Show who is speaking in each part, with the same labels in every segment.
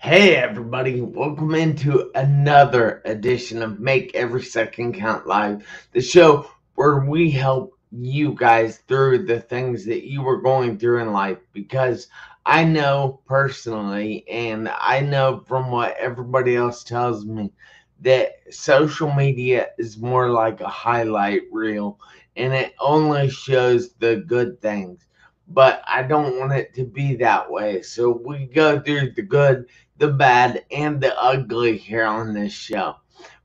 Speaker 1: Hey everybody, welcome into another edition of Make Every Second Count Live, the show where we help you guys through the things that you were going through in life, because I know personally, and I know from what everybody else tells me, that social media is more like a highlight reel and it only shows the good things. But I don't want it to be that way. So we go through the good, the bad, and the ugly here on this show.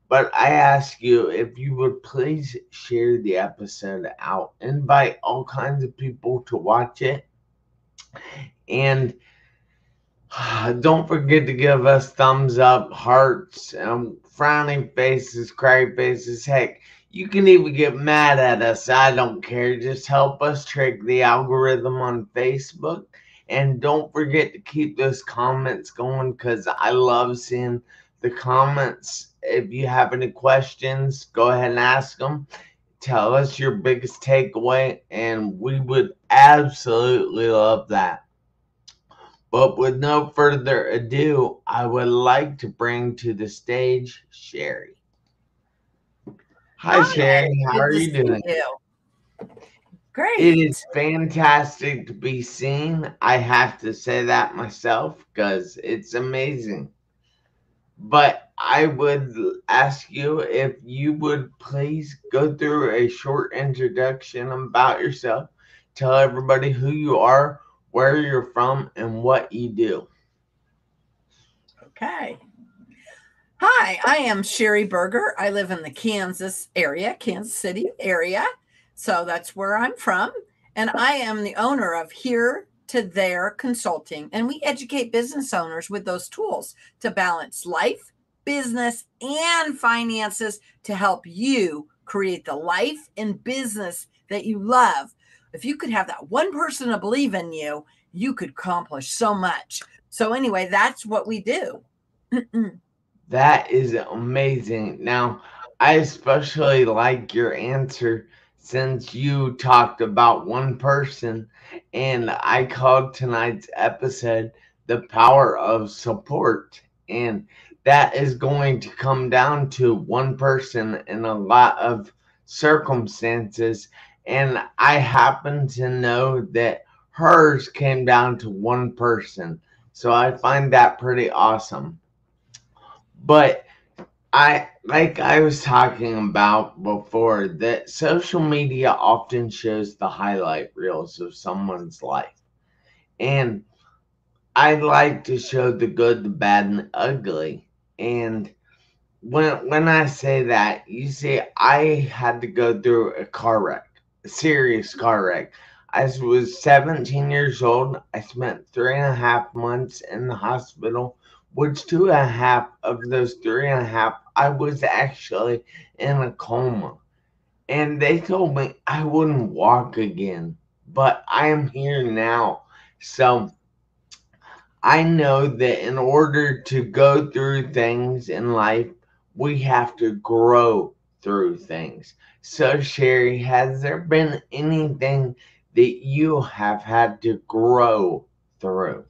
Speaker 1: But I ask you if you would please share the episode out, invite all kinds of people to watch it, and don't forget to give us thumbs up, hearts, frowning faces, cry faces. Heck, you can even get mad at us. I don't care. Just help us trick the algorithm on Facebook. And don't forget to keep those comments going, because I love seeing the comments. If you have any questions, go ahead and ask them. Tell us your biggest takeaway, and we would absolutely love that. But with no further ado, I would like to bring to the stage Sheri. Hi, Sheri. How
Speaker 2: Good
Speaker 1: are
Speaker 2: to
Speaker 1: you
Speaker 2: see
Speaker 1: doing?
Speaker 2: you.
Speaker 1: It
Speaker 2: Great.
Speaker 1: is fantastic to be seen. I have to say that myself because it's amazing. But I would ask you if you would please go through a short introduction about yourself. Tell everybody who you are, where you're from, and what you do.
Speaker 2: Okay. Hi, I am Sheri Berger. I live in the Kansas City area. So that's where I'm from. And I am the owner of Here to There Consulting. And we educate business owners with those tools to balance life, business, and finances to help you create the life and business that you love. If you could have that one person to believe in you, you could accomplish so much. So, anyway, that's what we do.
Speaker 1: That is amazing. Now, I especially like your answer since you talked about one person, and I called tonight's episode The Power of Support. And that is going to come down to one person in a lot of circumstances. And I happen to know that hers came down to one person. So I find that pretty awesome. But I was talking about before, that social media often shows the highlight reels of someone's life. And I like to show the good, the bad, and the ugly. And when I say that, you see, I had to go through a car wreck, a serious car wreck. I was 17 years old. I spent 3.5 months in the hospital, which 2.5 of those 3.5, I was actually in a coma. And they told me I wouldn't walk again, but I am here now. So I know that in order to go through things in life, we have to grow through things. So, Sheri, has there been anything that you have had to grow through?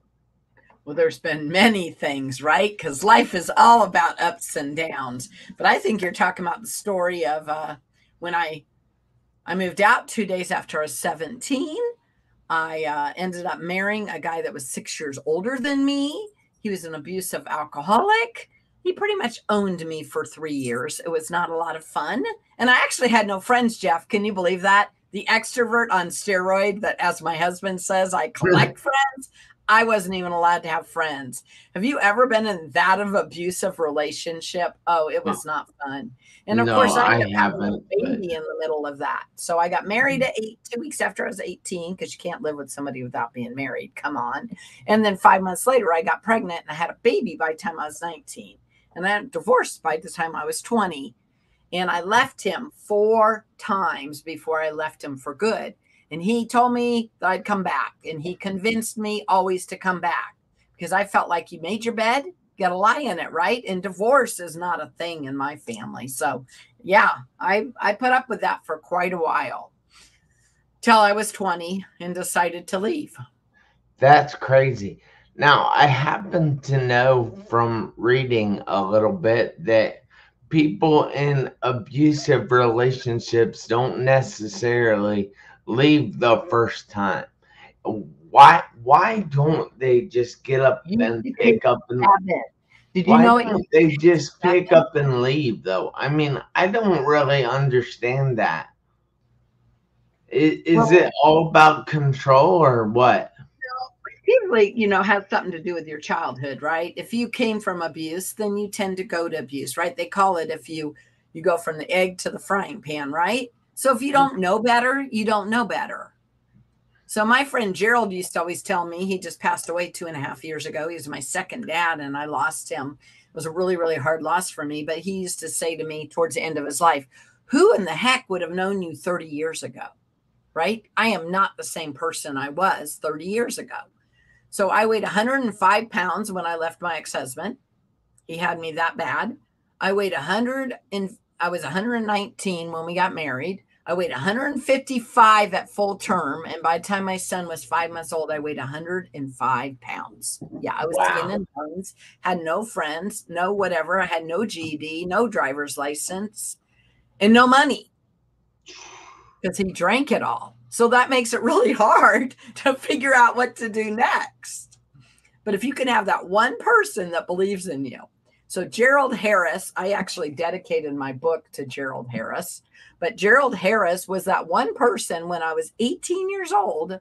Speaker 2: Well, there's been many things, right? Because life is all about ups and downs. But I think you're talking about the story of when I moved out 2 days after I was 17. I ended up marrying a guy that was 6 years older than me. He was an abusive alcoholic. He pretty much owned me for 3 years. It was not a lot of fun. And I actually had no friends, Jeff. Can you believe that? The extrovert on steroid that, as my husband says, I collect friends. I wasn't even allowed to have friends. Have you ever been in that of abusive relationship? Oh, it was not fun. And of
Speaker 1: No,
Speaker 2: course, I
Speaker 1: I
Speaker 2: ended up having a
Speaker 1: haven't, but
Speaker 2: baby in the middle of that. So I got married at 2 weeks after I was 18, because you can't live with somebody without being married. Come on. And then 5 months later, I got pregnant and I had a baby by the time I was 19. And I divorced by the time I was 20. And I left him 4 times before I left him for good. And he told me that I'd come back. And he convinced me always to come back, because I felt like you made your bed, got to lie in it, right? And divorce is not a thing in my family. So, yeah, I put up with that for quite a while till I was 20 and decided to leave.
Speaker 1: that's crazy. Now, I happen to know from reading a little bit that people in abusive relationships don't necessarily leave the first time. Why don't they just get up
Speaker 2: You
Speaker 1: and
Speaker 2: create
Speaker 1: pick up and
Speaker 2: habit. Did you
Speaker 1: why
Speaker 2: know it
Speaker 1: don't they just pick
Speaker 2: habit?
Speaker 1: up and leave though? I mean, I don't really understand that. Is it
Speaker 2: Well,
Speaker 1: all about control or what?
Speaker 2: usually, has something to do with your childhood, right? If you came from abuse, then you tend to go to abuse, right? They call it if you go from the egg to the frying pan, right? So if you don't know better, you don't know better. So my friend Gerald used to always tell me, he just passed away 2.5 years ago. He was my second dad, and I lost him. It was a really, really hard loss for me. But he used to say to me towards the end of his life, who in the heck would have known you 30 years ago? Right? I am not the same person I was 30 years ago. So I weighed 105 pounds when I left my ex-husband. He had me that bad. I weighed 100 and I was 119 when we got married. I weighed 155 at full term. And by the time my son was 5 months old, I weighed 105 pounds. Yeah, I was skin
Speaker 1: Wow.
Speaker 2: and bones, had no friends, no whatever. I had no GED, no driver's license, and no money because he drank it all. So that makes it really hard to figure out what to do next. But if you can have that one person that believes in you. So Gerald Harris, I actually dedicated my book to Gerald Harris, but Gerald Harris was that one person when I was 18 years old,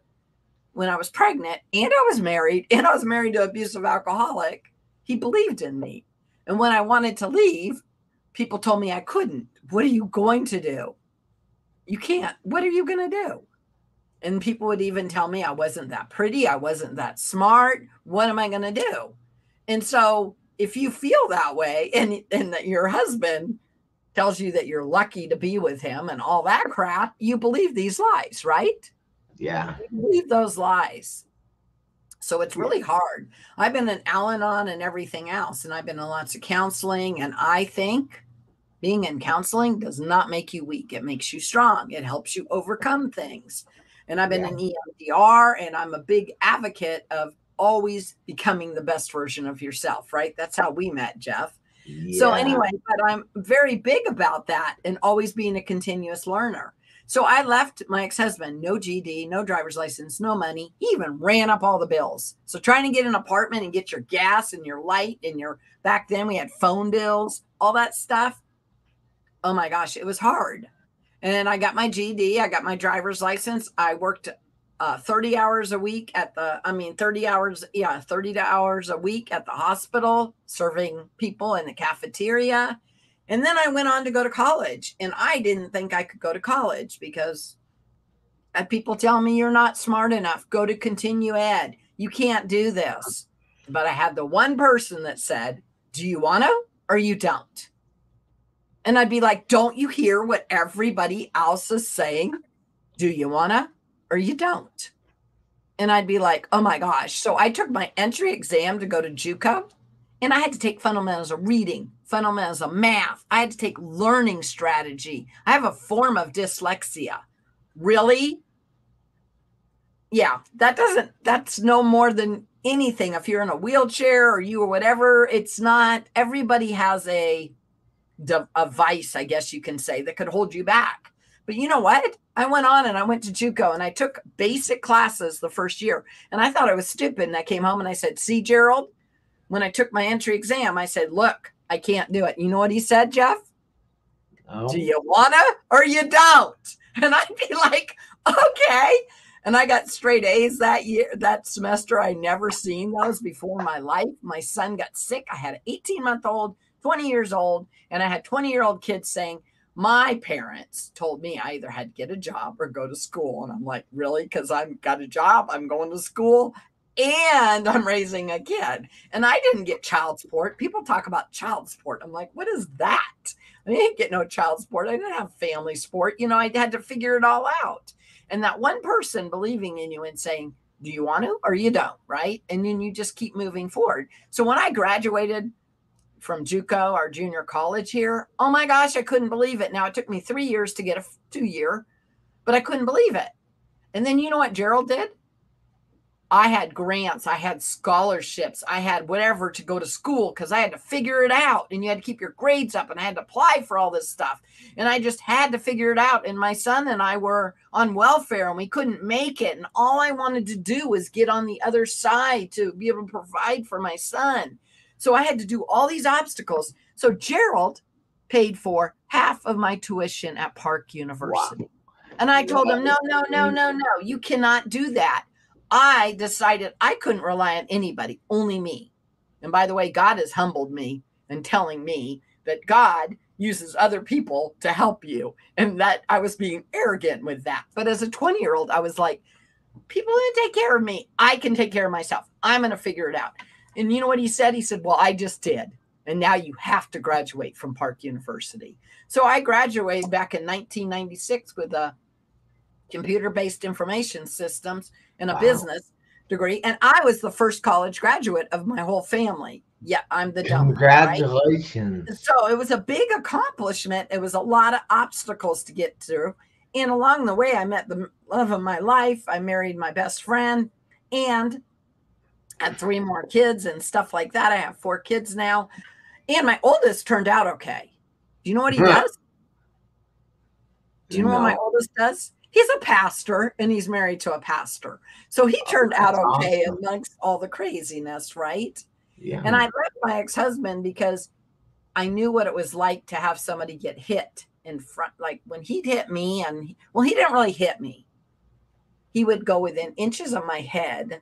Speaker 2: when I was pregnant and I was married to an abusive alcoholic. He believed in me. And when I wanted to leave, people told me I couldn't. What are you going to do? You can't. What are you going to do? And people would even tell me I wasn't that pretty. I wasn't that smart. What am I going to do? And so if you feel that way and that your husband tells you that you're lucky to be with him and all that crap, you believe these lies, right?
Speaker 1: Yeah.
Speaker 2: You believe those lies. So it's really hard. I've been in Al Anon and everything else, and I've been in lots of counseling. And I think being in counseling does not make you weak. It makes you strong. It helps you overcome things. And I've been
Speaker 1: Yeah.
Speaker 2: in EMDR, and I'm a big advocate of always becoming the best version of yourself, right? That's how we met, Jeff. So,
Speaker 1: Yeah.
Speaker 2: anyway, but I'm very big about that and always being a continuous learner. So, I left my ex husband, no GD, no driver's license, no money. He even ran up all the bills. So, trying to get an apartment and get your gas and your light and back then we had phone bills, all that stuff. Oh my gosh, it was hard. And I got my GD, I got my driver's license. I worked 30 hours a week 30 hours, 30 hours a week at the hospital, serving people in the cafeteria. And then I went on to go to college. And I didn't think I could go to college because people tell me you're not smart enough. Go to continue ed. You can't do this. But I had the one person that said, do you want to or you don't? And I'd be like, don't you hear what everybody else is saying? Do you want to or you don't? And I'd be like, oh my gosh. So I took my entry exam to go to JUCO, and I had to take fundamentals of reading, fundamentals of math. I had to take learning strategy. I have a form of dyslexia. Really? Yeah, that's no more than anything. If you're in a wheelchair or you or whatever, it's not, everybody has a vice, I guess you can say, that could hold you back. But you know what? I went on and I went to JUCO and I took basic classes the first year. And I thought I was stupid. And I came home and I said, see, Gerald, when I took my entry exam, I said, look, I can't do it. You know what he said, Jeff? Do
Speaker 1: Oh.
Speaker 2: you want to or you don't? And I'd be like, okay. And I got straight A's that year, that semester. I never seen those before in my life. My son got sick. I had an 18-month-old, 20 years old, and I had 20-year-old kids saying, my parents told me I either had to get a job or go to school. And I'm like, really? Because I've got a job, I'm going to school, and I'm raising a kid. And I didn't get child support. People talk about child support. I'm like, what is that? I didn't get no child support. I didn't have family support. I had to figure it all out. And that one person believing in you and saying, do you want to or you don't? Right. And then you just keep moving forward. So when I graduated from JUCO, our junior college here, oh my gosh, I couldn't believe it. Now it took me 3 years to get a 2-year, but I couldn't believe it. And then you know what Gerald did? I had grants, I had scholarships, I had whatever to go to school because I had to figure it out. And you had to keep your grades up, and I had to apply for all this stuff. And I just had to figure it out. And my son and I were on welfare, and we couldn't make it. And all I wanted to do was get on the other side to be able to provide for my son. So I had to do all these obstacles. So Gerald paid for half of my tuition at Park University. Wow. And I told him, no, you cannot do that. I decided I couldn't rely on anybody, only me. And by the way, God has humbled me and telling me that God uses other people to help you. And that I was being arrogant with that. But as a 20-year-old, I was like, people didn't take care of me. I can take care of myself. I'm going to figure it out. And you know what he said? He said, well, I just did. And now you have to graduate from Park University. So I graduated back in 1996 with a computer-based information systems and a business degree. And I was the first college graduate of my whole family. Yeah, I'm the dumb one.
Speaker 1: Congratulations.
Speaker 2: Right? So it was a big accomplishment. It was a lot of obstacles to get through. And along the way, I met the love of my life. I married my best friend and had 3 more kids and stuff like that. I have 4 kids now. And my oldest turned out okay. Do you know what he does? Do you know what my oldest does? He's a pastor, and he's married to a pastor. So he turned out okay amongst all the craziness, right? Yeah. And I left my ex-husband because I knew what it was like to have somebody get hit in front. Like when he'd hit me, and he didn't really hit me. He would go within inches of my head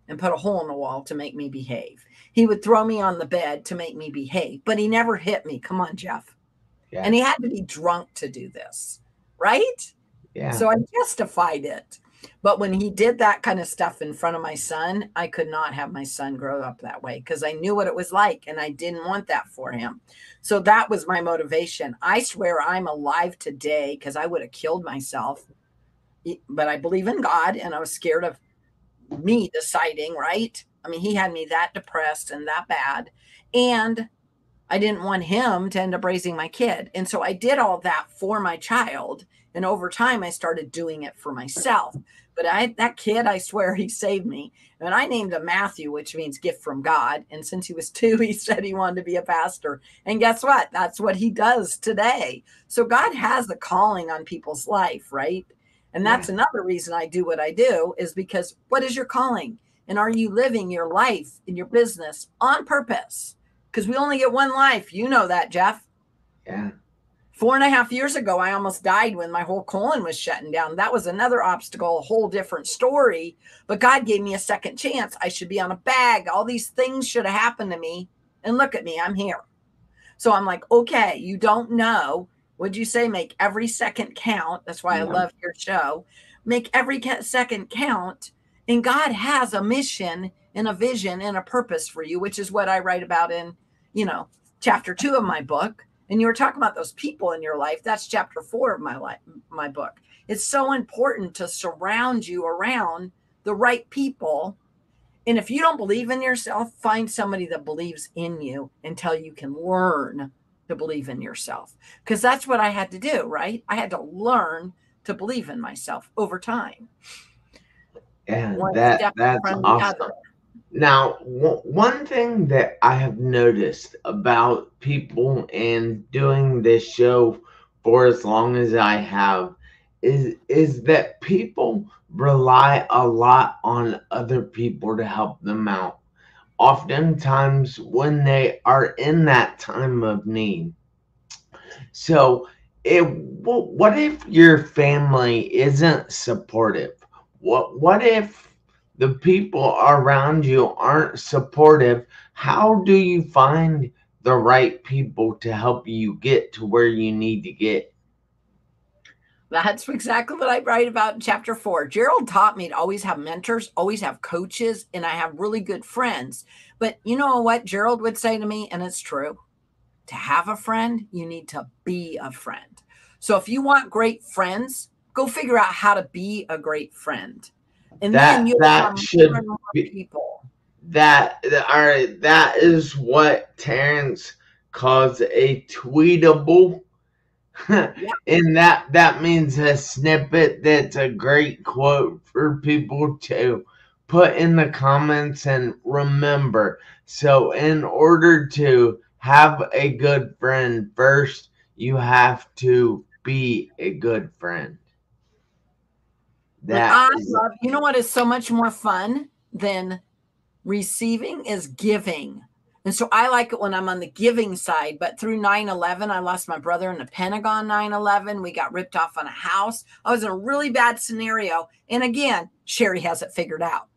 Speaker 2: and put a hole in the wall to make me behave. He would throw me on the bed to make me behave, but he never hit me. Come on, Jeff. Yeah. And he had to be drunk to do this, right? Yeah. So I justified it. But when he did that kind of stuff in front of my son, I could not have my son grow up that way because I knew what it was like, and I didn't want that for him. So that was my motivation. I swear I'm alive today because I would have killed myself. But I believe in God, and I was scared of me deciding, right? I mean, he had me that depressed and that bad. And I didn't want him to end up raising my kid. And so I did all that for my child. And over time, I started doing it for myself. But that kid, I swear, he saved me. And I named him Matthew, which means gift from God. And since he was 2, he said he wanted to be a pastor. And guess what? That's what he does today. So God has a calling on people's life, right? And that's another reason I do what I do is because what is your calling? And are you living your life in your business on purpose? Because we only get one life. You know that, Jeff.
Speaker 1: Yeah.
Speaker 2: 4.5 years ago, I almost died when my whole colon was shutting down. That was another obstacle, a whole different story. But God gave me a second chance. I should be on a bag. All these things should have happened to me. And look at me, I'm here. So I'm like, okay, you don't know. Would you say make every second count? That's why I love your show. Make every second count. And God has a mission and a vision and a purpose for you, which is what I write about in, chapter 2 of my book. And you were talking about those people in your life. That's chapter 4 of my book. It's so important to surround you around the right people. And if you don't believe in yourself, find somebody that believes in you until you can learn to believe in yourself. Because that's what I had to do, right? I had to learn to believe in myself over time.
Speaker 1: Yeah, that's awesome. Now, one thing that I have noticed about people and doing this show for as long as I have is that people rely a lot on other people to help them out. Oftentimes when they are in that time of need. So, what if your family isn't supportive? What if the people around you aren't supportive? How do you find the right people to help you get to where you need to get?
Speaker 2: That's exactly what I write about in chapter 4. Gerald taught me to always have mentors, always have coaches, and I have really good friends. But you know what Gerald would say to me, and it's true. To have a friend, you need to be a friend. So if you want great friends, go figure out how to be a great friend. And then you'll have more and more people.
Speaker 1: That is what Terrence calls a tweetable. Yeah. And that means a snippet that's a great quote for people to put in the comments. And remember, so in order to have a good friend, first you have to be a good friend.
Speaker 2: But
Speaker 1: That
Speaker 2: I
Speaker 1: is
Speaker 2: love, you know what is so much more fun than receiving is giving. And so I like it when I'm on the giving side. But through 9/11, I lost my brother in the Pentagon 9/11. We got ripped off on a house. I was in a really bad scenario. And again, Sheri has it figured out.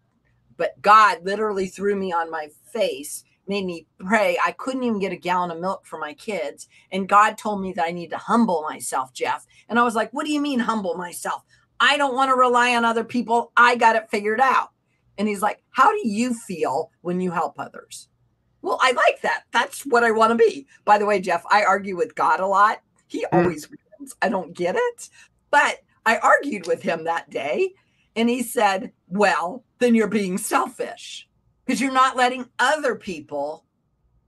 Speaker 2: But God literally threw me on my face, made me pray. I couldn't even get a gallon of milk for my kids. And God told me that I need to humble myself, Jeff. And I was like, what do you mean humble myself? I don't want to rely on other people. I got it figured out. And he's like, how do you feel when you help others? Well, I like that. That's what I want to be. By the way, Jeff, I argue with God a lot. He always wins. I don't get it. But I argued with him that day. And he said, well, then you're being selfish because you're not letting other people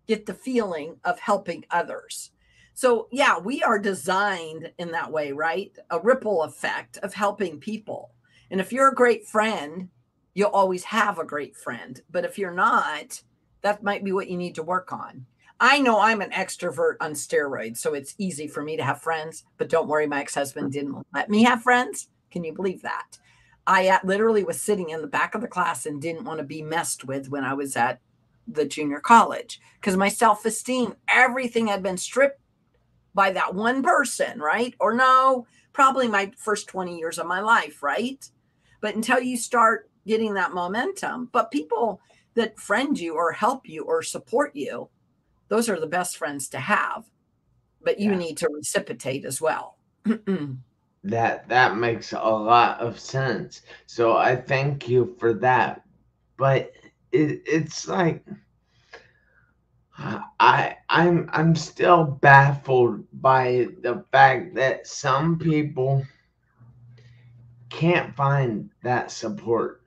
Speaker 2: get the feeling of helping others. So, yeah, we are designed in that way, right? A ripple effect of helping people. And if you're a great friend, you'll always have a great friend. But if you're not, that might be what you need to work on. I know I'm an extrovert on steroids, so it's easy for me to have friends. But don't worry, my ex-husband didn't let me have friends. Can you believe that? I literally was sitting in the back of the class and didn't want to be messed with when I was at the junior college because my self-esteem, everything had been stripped by that one person, right? Or no, probably my first 20 years of my life, right? But until you start getting that momentum, but people that friend you or help you or support you, those are the best friends to have. But you need to reciprocate as well.
Speaker 1: that makes a lot of sense. So I thank you for that. But it's like I'm still baffled by the fact that some people can't find that support,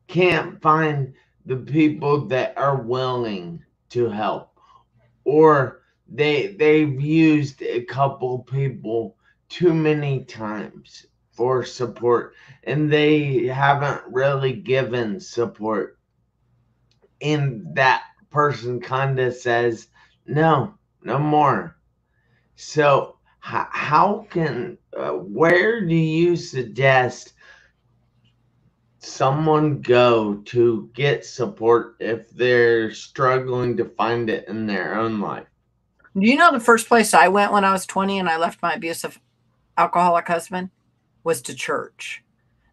Speaker 1: can't find the people that are willing to help, or they've used a couple people too many times for support and they haven't really given support, and that person kind of says no, no more. So how can where do you suggest someone go to get support if they're struggling to find it in their own life?
Speaker 2: Do you know the first place I went when I was 20 and I left my abusive alcoholic husband was to church.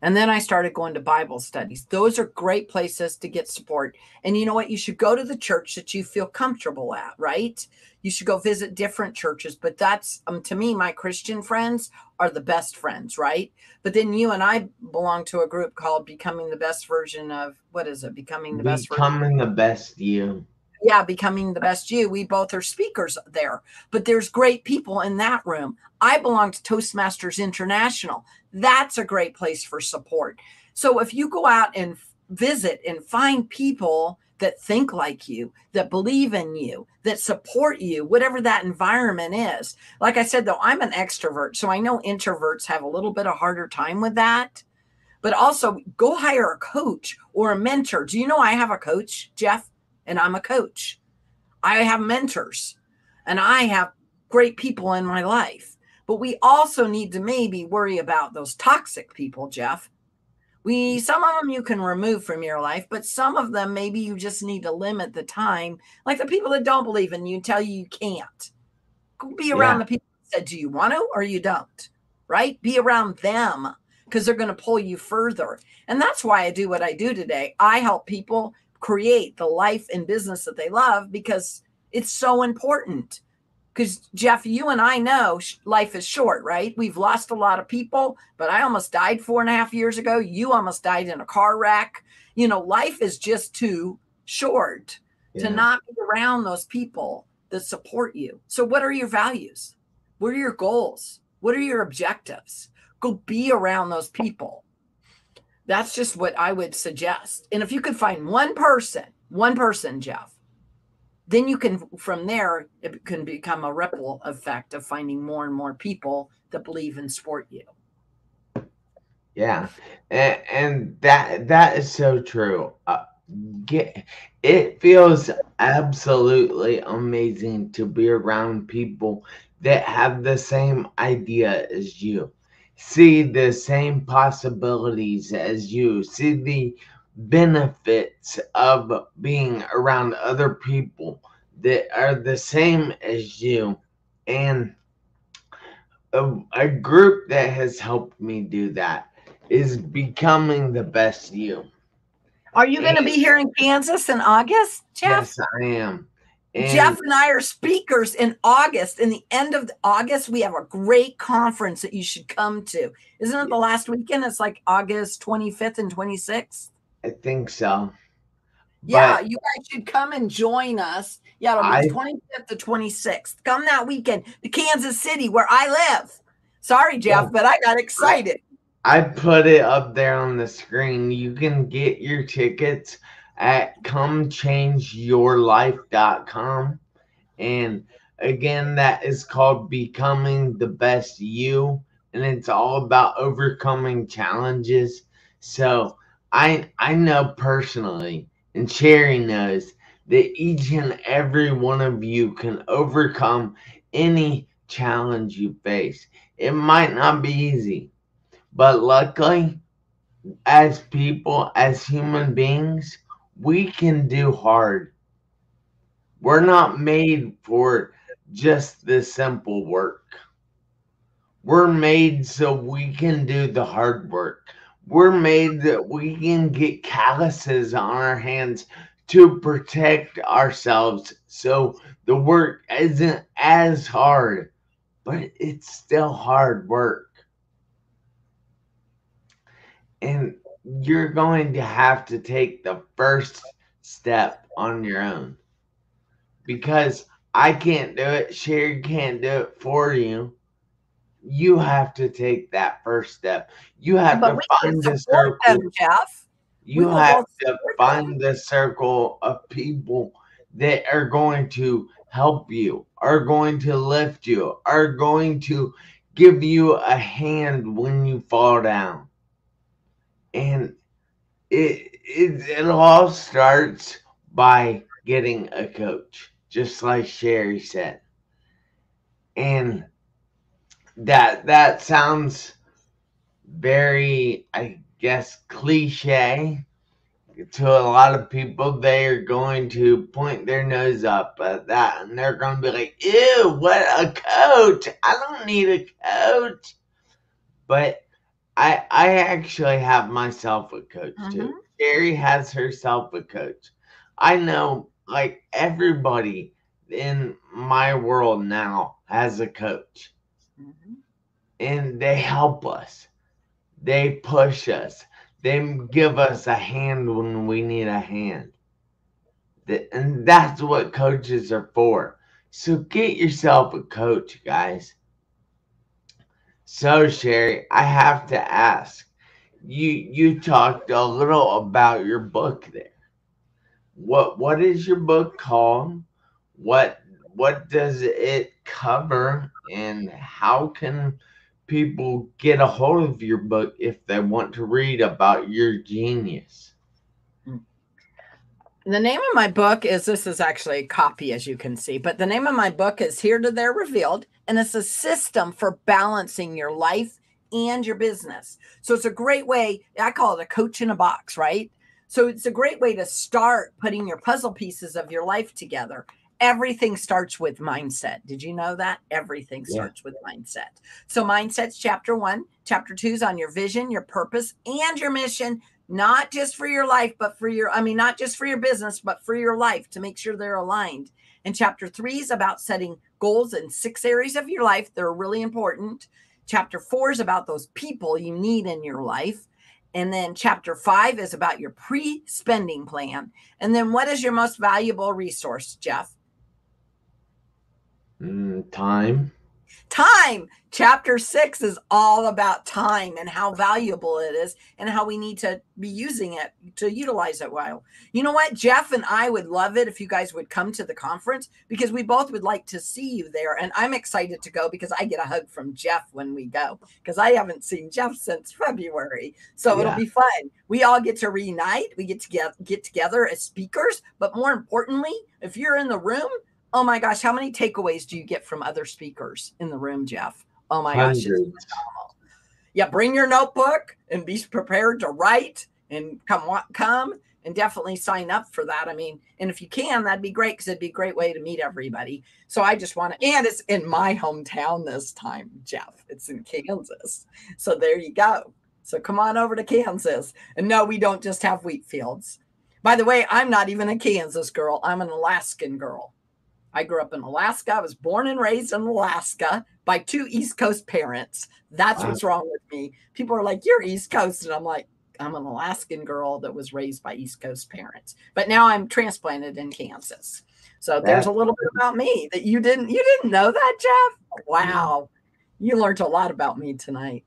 Speaker 2: And then I started going to Bible studies. Those are great places to get support. And you know what? You should go to the church that you feel comfortable at, right? You should go visit different churches. But that's, to me, my Christian friends are the best friends, right? But then you and I belong to a group called Becoming the Best Version of, what is it? Becoming the Best Version.
Speaker 1: Becoming the best you.
Speaker 2: Yeah, Becoming the Best You. We both are speakers there, but there's great people in that room. I belong to Toastmasters International. That's a great place for support. So if you go out and visit and find people that think like you, that believe in you, that support you, whatever that environment is. Like I said, though, I'm an extrovert, so I know introverts have a little bit of harder time with that. But also go hire a coach or a mentor. Do you know I have a coach, Jeff? And I'm a coach. I have mentors and I have great people in my life. But we also need to maybe worry about those toxic people, Jeff. Some of them you can remove from your life, but some of them maybe you just need to limit the time. Like the people that don't believe in you tell you can't. Go be around the people that said, do you want to or you don't? Right? Be around them because they're going to pull you further. And that's why I do what I do today. I help people create the life and business that they love because it's so important. Because Jeff, you and I know life is short, right? We've lost a lot of people, but I almost died 4.5 years ago. You almost died in a car wreck. You know, life is just too short to not be around those people that support you. So what are your values? What are your goals? What are your objectives? Go be around those people. That's just what I would suggest. And if you could find one person, Jeff, then you can, from there, it can become a ripple effect of finding more and more people that believe and support you.
Speaker 1: Yeah, and that is so true. Get it feels absolutely amazing to be around people that have the same idea as you, see the same possibilities as you, see the benefits of being around other people that are the same as you, and a group that has helped me do that is becoming the best you.
Speaker 2: Are you going
Speaker 1: And
Speaker 2: to be here in Kansas in August,
Speaker 1: yes,
Speaker 2: Jeff?
Speaker 1: I am. And
Speaker 2: Jeff and I are speakers in August. In the end of August, we have a great conference that you should come to. Isn't it the last weekend? It's like August 25th and 26th.
Speaker 1: I think so.
Speaker 2: Yeah,
Speaker 1: But
Speaker 2: you guys should come and join us. Yeah, it'll be
Speaker 1: I
Speaker 2: 25th to 26th. Come that weekend to Kansas City, where I live. Sorry, Jeff,
Speaker 1: yeah,
Speaker 2: but I got
Speaker 1: I,
Speaker 2: excited.
Speaker 1: I put it up there on the screen. You can get your tickets at comechangeyourlife.com. And again, that is called Becoming the Best You. And it's all about overcoming challenges. So I know personally, and Sherry knows, that each and every one of you can overcome any challenge you face. It might not be easy, but luckily, as people, as human beings, we can do hard. We're not made for just the simple work. We're made so we can do the hard work. We're made that we can get calluses on our hands to protect ourselves so the work isn't as hard, but it's still hard work. And you're going to have to take the first step on your own, because I can't do it. Sherry can't do it for you. You have to take that first step. You have
Speaker 2: But
Speaker 1: to
Speaker 2: we can
Speaker 1: find the
Speaker 2: support them,
Speaker 1: circle.
Speaker 2: Jeff. We
Speaker 1: You
Speaker 2: will
Speaker 1: have
Speaker 2: both
Speaker 1: to
Speaker 2: support them.
Speaker 1: find the circle of people that are going to help you, are going to lift you, are going to give you a hand when you fall down. And it all starts by getting a coach, just like Sherry said. And that sounds very, I guess, cliche to a lot of people. They are going to point their nose up at that, and they're going to be like, ew, what a coach. I don't need a coach. But I actually have myself a coach too.
Speaker 2: Mm-hmm.
Speaker 1: Sherry has herself a coach. I know, like, everybody in my world now has a coach,
Speaker 2: Mm-hmm.
Speaker 1: and they help us. They push us. They give us a hand when we need a hand. And that's what coaches are for. So get yourself a coach, guys. So, Sherry, I have to ask. You talked a little about your book there. What is your book called? What what does it cover, and how can people get a hold of your book if they want to read about your genius?
Speaker 2: The name of my book is this is actually a copy, as you can see, but the name of my book is Here to There Revealed, and it's a system for balancing your life and your business. So it's a great way, I call it a coach in a box, right? So it's a great way to start putting your puzzle pieces of your life together. Everything starts with mindset. Did you know that? Everything
Speaker 1: Yeah.
Speaker 2: starts with mindset. So, mindset's chapter 1. Chapter 2 is on your vision, your purpose, and your mission, not just for your life, but for your, I mean, not just for your business, but for your life, to make sure they're aligned. And chapter 3 is about setting goals in 6 areas of your life that are really important. Chapter 4 is about those people you need in your life. And then chapter 5 is about your pre-spending plan. And then what is your most valuable resource, Jeff?
Speaker 1: Time.
Speaker 2: Time. Chapter 6 is all about time and how valuable it is and how we need to be using it to utilize it well. You know what? Jeff and I would love it if you guys would come to the conference because we both would like to see you there. And I'm excited to go because I get a hug from Jeff when we go because I haven't seen Jeff since February. So it'll
Speaker 1: Yeah.
Speaker 2: be fun. We all get to reunite. We get together as speakers. But more importantly, if you're in the room, oh my gosh, how many takeaways do you get from other speakers in the room, Jeff? Oh my gosh, it's
Speaker 1: Hundreds.
Speaker 2: phenomenal. Yeah, bring your notebook and be prepared to write and come and definitely sign up for that. I mean, and if you can, that'd be great because it'd be a great way to meet everybody. So I just want to, and it's in my hometown this time, Jeff. It's in Kansas. So there you go. So come on over to Kansas. And no, we don't just have wheat fields. By the way, I'm not even a Kansas girl. I'm an Alaskan girl. I grew up in Alaska. I was born and raised in Alaska by two East Coast parents. That's
Speaker 1: Wow.
Speaker 2: what's wrong with me. People are like, you're East Coast. And I'm like, I'm an Alaskan girl that was raised by East Coast parents. But now I'm transplanted in Kansas. So there's a
Speaker 1: That,
Speaker 2: little bit about me that you didn't know that, Jeff? Wow. You learned a lot about me tonight.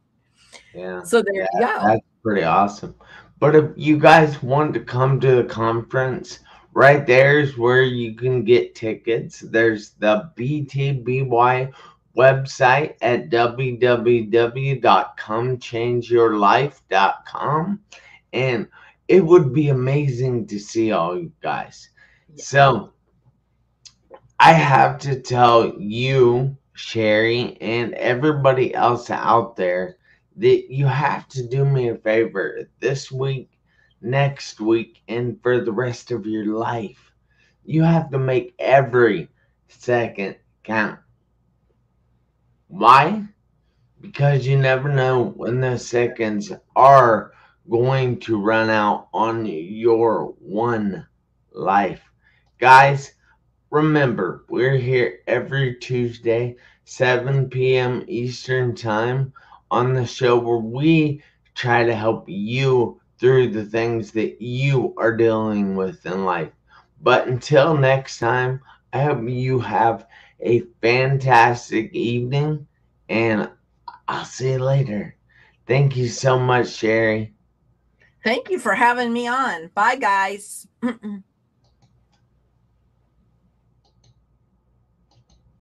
Speaker 1: yeah,
Speaker 2: So there you go.
Speaker 1: that's pretty awesome. But if you guys want to come to the conference, right there's where you can get tickets. There's the BTBY website at www.comechangeyourlife.com. And it would be amazing to see all you guys.
Speaker 2: Yeah.
Speaker 1: So I have to tell you, Sheri, and everybody else out there that you have to do me a favor this week, next week, and for the rest of your life. You have to make every second count. Why? Because you never know when those seconds are going to run out on your one life. Guys, remember, we're here every Tuesday, 7 p.m. Eastern Time, on the show where we try to help you through the things that you are dealing with in life. But until next time, I hope you have a fantastic evening, and I'll see you later. Thank you so much, Sheri.
Speaker 2: Thank you for having me on. Bye, guys.